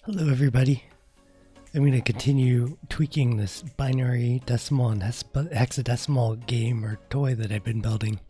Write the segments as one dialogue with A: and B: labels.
A: Hello everybody. I'm going to continue tweaking this binary decimal and hexadecimal game or toy that I've been building.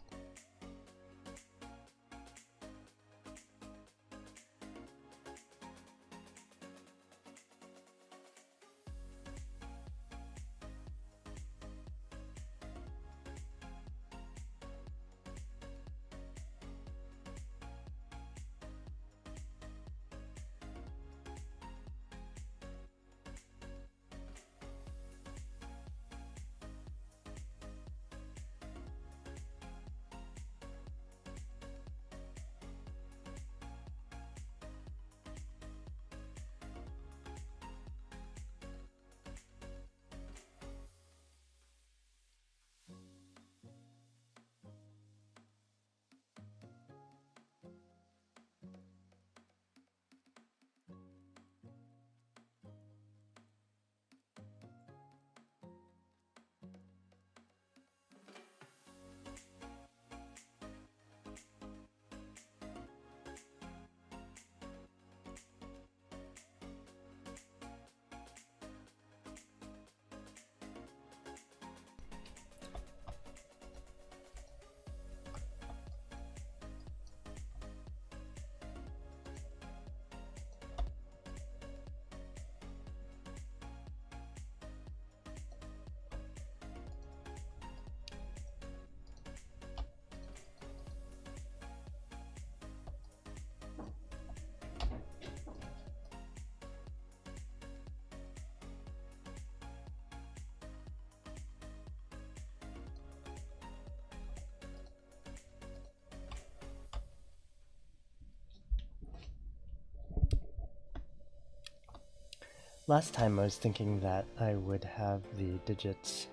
A: Last time I was thinking that I would have the digits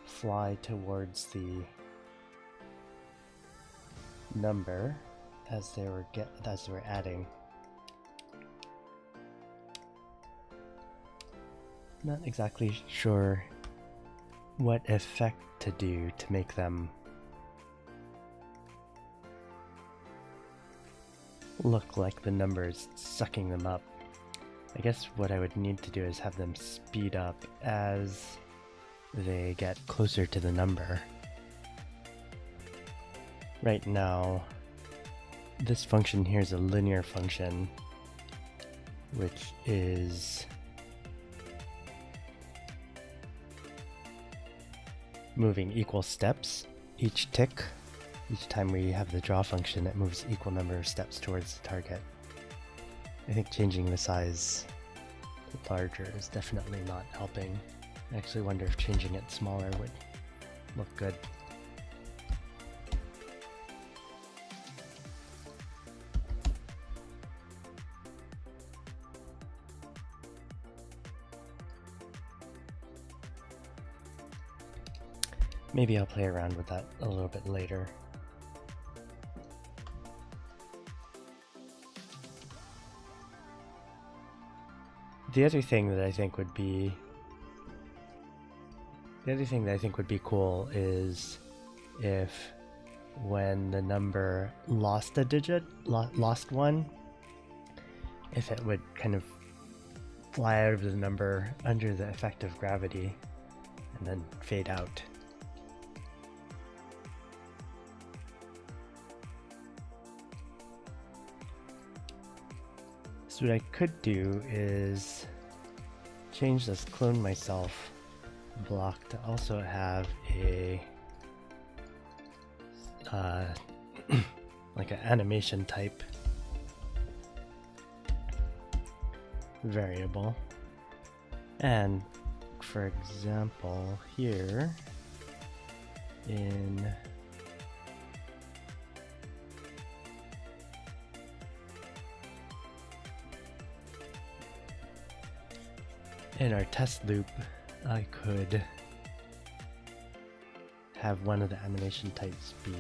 A: fly towards the number as they were adding. Not exactly sure what effect to do to make them look like the numbers sucking them up. I guess what I would need to do is have them speed up as they get closer to the number. Right now, this function here is a linear function, which is moving equal steps each tick. Each time we have the draw function, it moves equal number of steps towards the target. I think changing the size to larger is definitely not helping. I actually wonder if changing it smaller would look good. Maybe I'll play around with that a little bit later. The other thing that I think would be cool is if when the number lost a digit, lost one, if it would kind of fly out of the number under the effect of gravity and then fade out. So what I could do is change this clone myself block to also have a like an animation type variable. And for example, here in our test loop, I could have one of the animation types be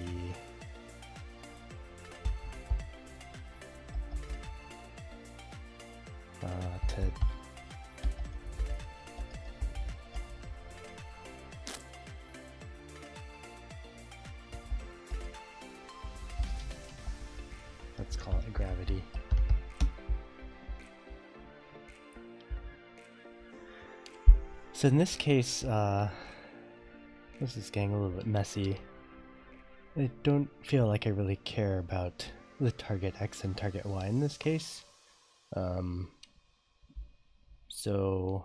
A: let's call it gravity. So in this case, this is getting a little bit messy. I don't feel like I really care about the target X and target Y in this case. So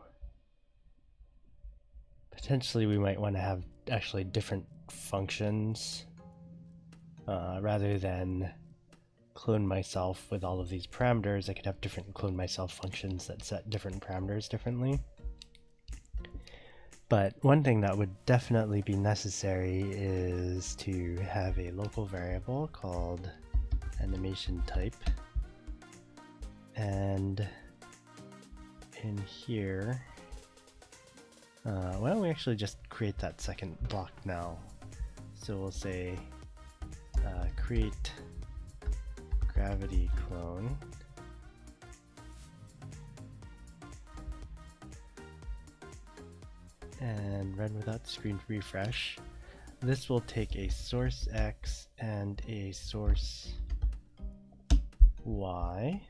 A: potentially we might want to have actually different functions rather than clone myself with all of these parameters. I could have different clone myself functions that set different parameters differently. But one thing that would definitely be necessary is to have a local variable called animation type. And in here, why don't we actually just create that second block now? So we'll say create gravity clone. And run without screen refresh. This will take a source X and a source Y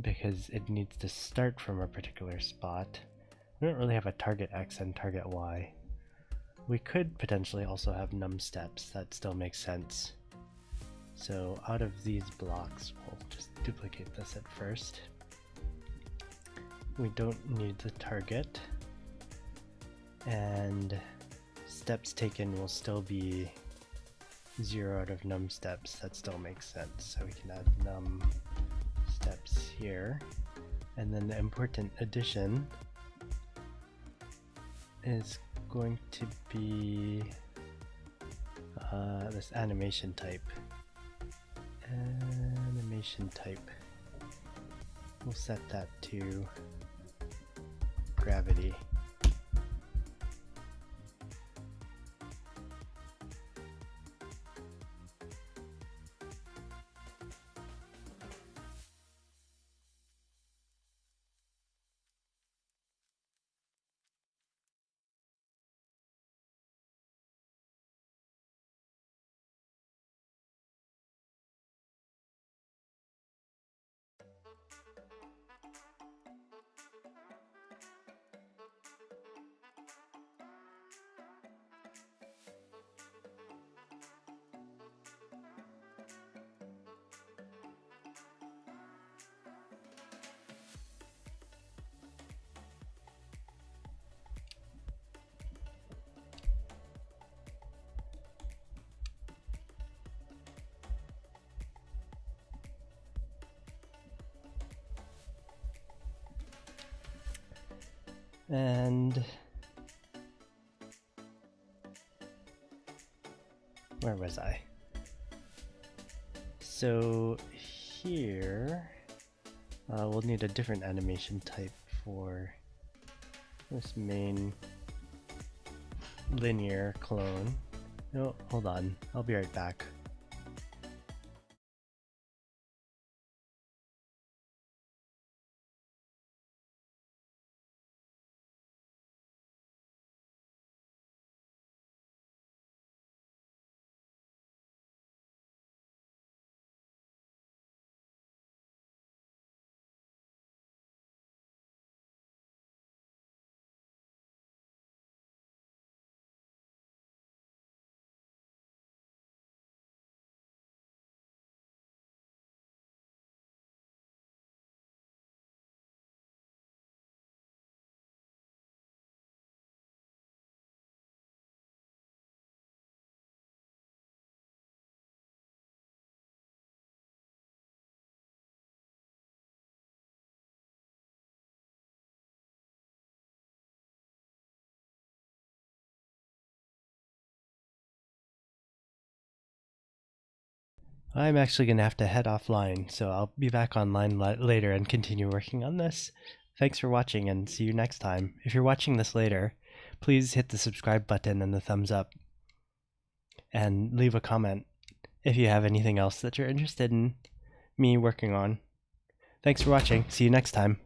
A: because it needs to start from a particular spot. We don't really have a target X and target Y. We could potentially also have num steps. That still makes sense. So out of these blocks, we'll just duplicate this at first. We don't need the target. And steps taken will still be 0 out of num steps. That still makes sense. So we can add num steps here. And then the important addition is going to be this animation type. Animation type. We'll set that to gravity. And where was I? So here we'll need a different animation type for this main linear clone. No, hold on, I'll be right back. I'm actually going to have to head offline, so I'll be back online later and continue working on this. Thanks for watching and see you next time. If you're watching this later, please hit the subscribe button and the thumbs up. And leave a comment if you have anything else that you're interested in me working on. Thanks for watching. See you next time.